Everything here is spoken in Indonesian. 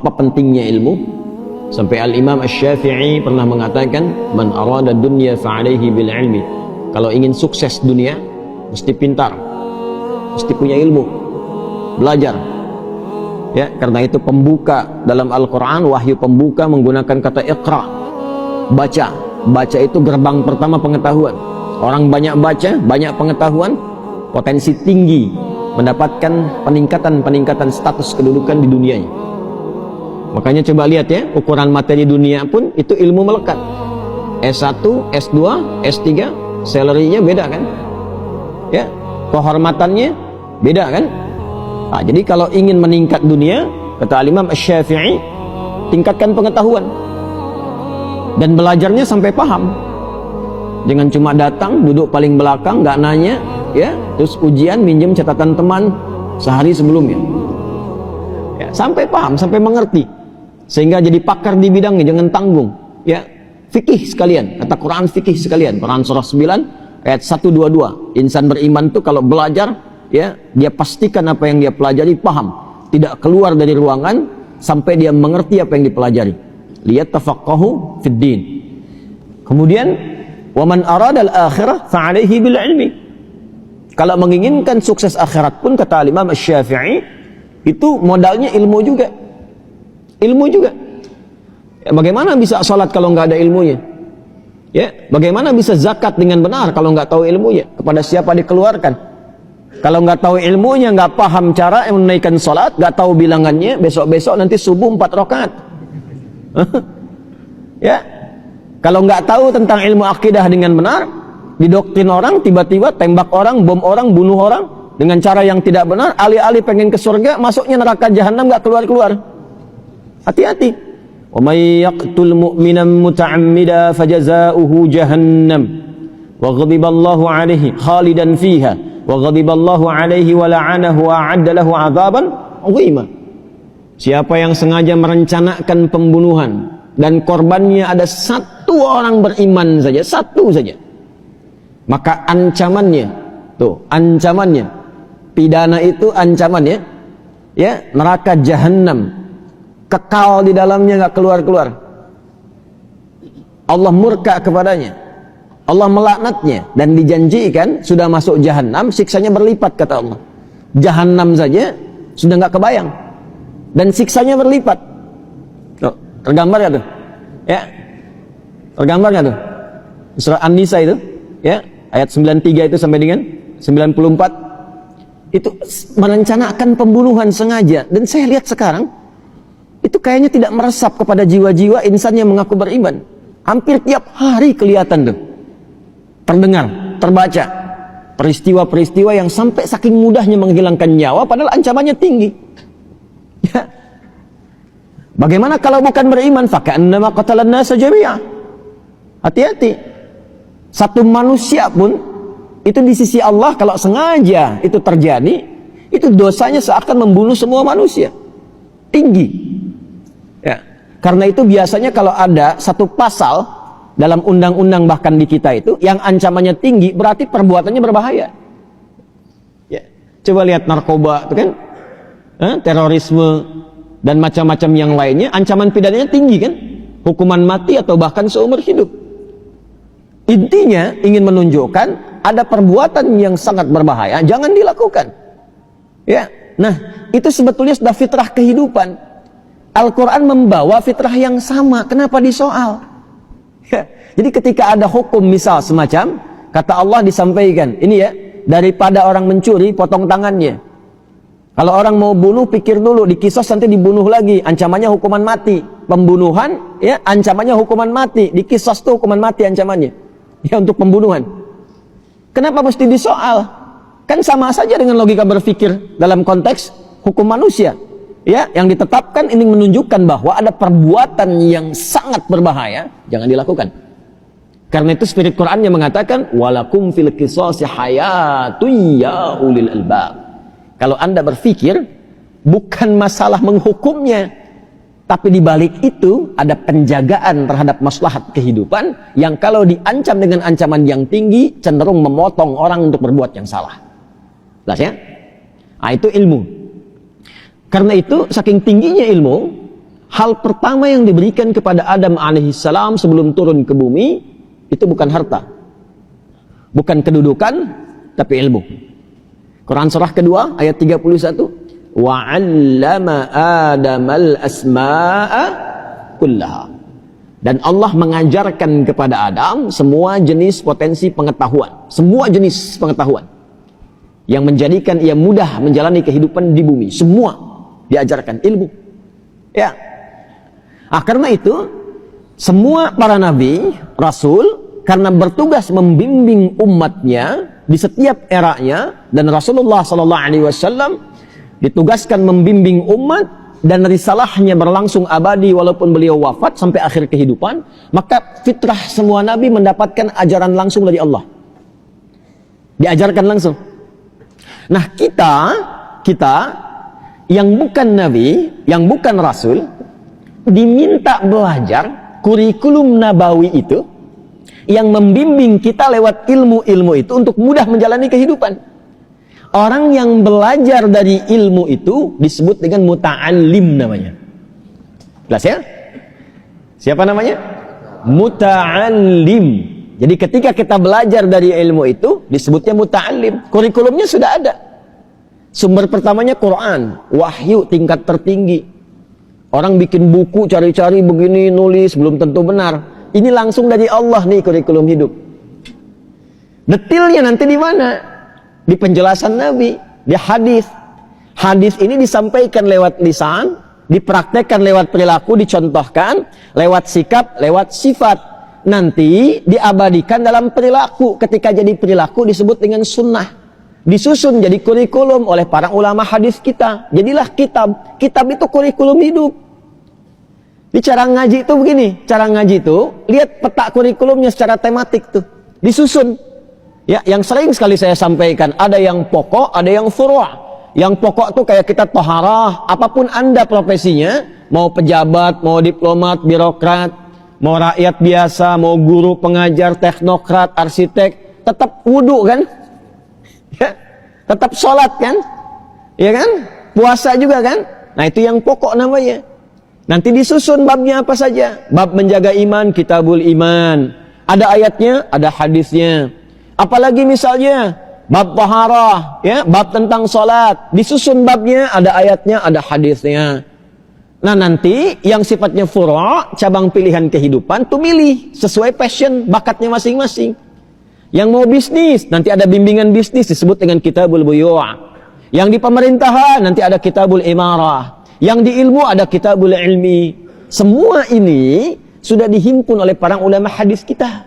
Betapa pentingnya ilmu. Sampai Al-Imam Asy-Syafi'i pernah mengatakan, man arada dunya fa'alaihi bil ilmi. Kalau ingin sukses dunia, mesti pintar, mesti punya ilmu, belajar. Ya, karena itu pembuka dalam Al-Quran, wahyu pembuka menggunakan kata iqra, baca. Baca itu gerbang pertama pengetahuan. Orang banyak baca, banyak pengetahuan, potensi tinggi mendapatkan peningkatan status kedudukan di dunianya. Makanya coba lihat ya, ukuran materi dunia pun itu ilmu melekat. S1, S2, S3, salary-nya beda kan? Ya, kehormatannya beda kan? Nah, jadi kalau ingin meningkat dunia, kata Imam Asy-Syafi'i, tingkatkan pengetahuan dan belajarnya sampai paham. Jangan cuma datang, duduk paling belakang, nggak nanya, ya, terus ujian minjem catatan teman sehari sebelumnya. Ya, sampai paham, sampai mengerti, sehingga jadi pakar di bidangnya. Jangan tanggung, ya, fikih sekalian, kata Quran fikih sekalian. Quran surah 9 ayat 122. Insan beriman tuh kalau belajar, ya, dia pastikan apa yang dia pelajari paham, tidak keluar dari ruangan sampai dia mengerti apa yang dipelajari. Lihat tafaqahu fid din. Kemudian wa man arada al-akhirah fa'alaihi bil ilmi. Kalau menginginkan sukses akhirat pun, kata Imam Asy-Syafi'i, itu modalnya ilmu juga. Ilmu juga. Ya, bagaimana bisa salat kalau nggak ada ilmunya? Ya, bagaimana bisa zakat dengan benar kalau nggak tahu ilmunya? Kepada siapa dikeluarkan? Kalau nggak tahu ilmunya, nggak paham cara menunaikan salat, nggak tahu bilangannya, besok-besok nanti subuh 4 rakaat. Ya, kalau nggak tahu tentang ilmu akidah dengan benar, didoktrin orang, tiba-tiba tembak orang, bom orang, bunuh orang dengan cara yang tidak benar, alih-alih pengen ke surga, masuknya neraka jahanam, nggak keluar-keluar. Hati-hati. Wa may yaqtul mu'minan muta'ammida fajazaohu jahannam wa ghadiballahu 'alaihi khalidan fiha wa ghadiballahu 'alaihi wa la'anahu wa a'adda lahu 'adzaban 'azima. Siapa yang sengaja merencanakan pembunuhan dan korbannya ada satu orang beriman saja, satu saja, maka ancamannya, tuh ancamannya, pidana itu ancamannya, ya, neraka jahanam, kekal di dalamnya, nggak keluar-keluar. Allah murka kepadanya, Allah melaknatnya, dan dijanjikan sudah masuk jahanam siksanya berlipat, kata Allah. Jahanam saja sudah nggak kebayang, dan siksanya berlipat. Tuh, tergambar nggak tuh? Ya, tergambar nggak tuh? Surah An-Nisa itu, ya, ayat 93 itu sampai dengan 94 itu merencanakan pembunuhan sengaja. Dan saya lihat sekarang itu kayaknya tidak meresap kepada jiwa-jiwa insan yang mengaku beriman. Hampir tiap hari kelihatan tuh, terdengar, terbaca peristiwa-peristiwa yang sampai saking mudahnya menghilangkan nyawa padahal ancamannya tinggi. Ya. Bagaimana kalau bukan beriman? Faka'annama qatalan nasa jami'a. Hati-hati. Satu manusia pun itu di sisi Allah kalau sengaja itu terjadi, itu dosanya seakan membunuh semua manusia. Tinggi. Ya. Karena itu biasanya kalau ada satu pasal dalam undang-undang bahkan di kita itu yang ancamannya tinggi, berarti perbuatannya berbahaya. Ya. Coba lihat narkoba itu kan, terorisme dan macam-macam yang lainnya, ancaman pidananya tinggi kan, hukuman mati atau bahkan seumur hidup. Intinya ingin menunjukkan ada perbuatan yang sangat berbahaya, jangan dilakukan. Ya, nah itu sebetulnya sudah fitrah kehidupan. Al-Quran membawa fitrah yang sama, kenapa disoal? Ya, jadi ketika ada hukum misal semacam, kata Allah disampaikan, ini ya, daripada orang mencuri, potong tangannya. Kalau orang mau bunuh, pikir dulu, dikisos nanti dibunuh lagi, ancamannya hukuman mati. Pembunuhan, ya, ancamannya hukuman mati, dikisos tuh hukuman mati ancamannya, ya, untuk pembunuhan. Kenapa mesti disoal? Kan sama saja dengan logika berpikir dalam konteks hukum manusia, ya, yang ditetapkan ini menunjukkan bahwa ada perbuatan yang sangat berbahaya, jangan dilakukan. Karena itu spirit Quran yang mengatakan walakum fil qisasi hayatun ya ulil albab. Kalau Anda berpikir bukan masalah menghukumnya, tapi di balik itu ada penjagaan terhadap maslahat kehidupan yang kalau diancam dengan ancaman yang tinggi cenderung memotong orang untuk berbuat yang salah. Jelas ya? Nah, itu ilmu. Karena itu saking tingginya ilmu, hal pertama yang diberikan kepada Adam alaihissalam sebelum turun ke bumi itu bukan harta, bukan kedudukan, tapi ilmu. Quran surah kedua ayat 31, wa 'allama Adamal asma'a kullaha. Dan Allah mengajarkan kepada Adam semua jenis potensi pengetahuan, semua jenis pengetahuan yang menjadikan ia mudah menjalani kehidupan di bumi. Semua diajarkan ilmu. Ya. Karena itu semua para nabi, rasul, karena bertugas membimbing umatnya di setiap eranya, dan Rasulullah SAW ditugaskan membimbing umat dan risalahnya berlangsung abadi walaupun beliau wafat sampai akhir kehidupan, maka fitrah semua nabi mendapatkan ajaran langsung dari Allah. Diajarkan langsung. Nah, kita yang bukan nabi, yang bukan rasul, diminta belajar kurikulum nabawi itu yang membimbing kita lewat ilmu-ilmu itu untuk mudah menjalani kehidupan. Orang yang belajar dari ilmu itu disebut dengan muta'allim namanya. Jelas ya? Siapa namanya? Muta'allim. Jadi ketika kita belajar dari ilmu itu disebutnya muta'allim. Kurikulumnya sudah ada. Sumber pertamanya Quran, wahyu tingkat tertinggi. Orang bikin buku cari-cari begini, nulis belum tentu benar. Ini langsung dari Allah nih kurikulum hidup. Detailnya nanti di mana? Di penjelasan Nabi, di hadis. Hadis ini disampaikan lewat lisan, dipraktekkan lewat perilaku, dicontohkan lewat sikap, lewat sifat. Nanti diabadikan dalam perilaku. Ketika jadi perilaku disebut dengan sunnah. Disusun jadi kurikulum oleh para ulama hadis kita. Jadilah kitab. Kitab itu kurikulum hidup. Di cara ngaji itu begini. Cara ngaji itu, lihat peta kurikulumnya secara tematik tuh. Disusun. Ya, yang sering sekali saya sampaikan, ada yang pokok, ada yang furu'. Yang pokok tuh kayak kita toharah, apapun Anda profesinya, mau pejabat, mau diplomat, birokrat, mau rakyat biasa, mau guru, pengajar, teknokrat, arsitek, tetap wudu kan? Ya, tetap sholat kan? Ya kan? Puasa juga kan? Nah, itu yang pokok namanya. Nanti disusun babnya apa saja. Bab menjaga iman, kitabul iman. Ada ayatnya, ada hadisnya. Apalagi misalnya bab taharah, ya, bab tentang sholat. Disusun babnya, ada ayatnya, ada hadisnya. Nah, nanti yang sifatnya furu', cabang pilihan kehidupan, tuh milih sesuai passion, bakatnya masing-masing. Yang mau bisnis, nanti ada bimbingan bisnis disebut dengan kitabul buyu'. Yang di pemerintahan nanti ada kitabul imarah. Yang di ilmu ada kitabul ilmi. Semua ini sudah dihimpun oleh para ulama hadis kita.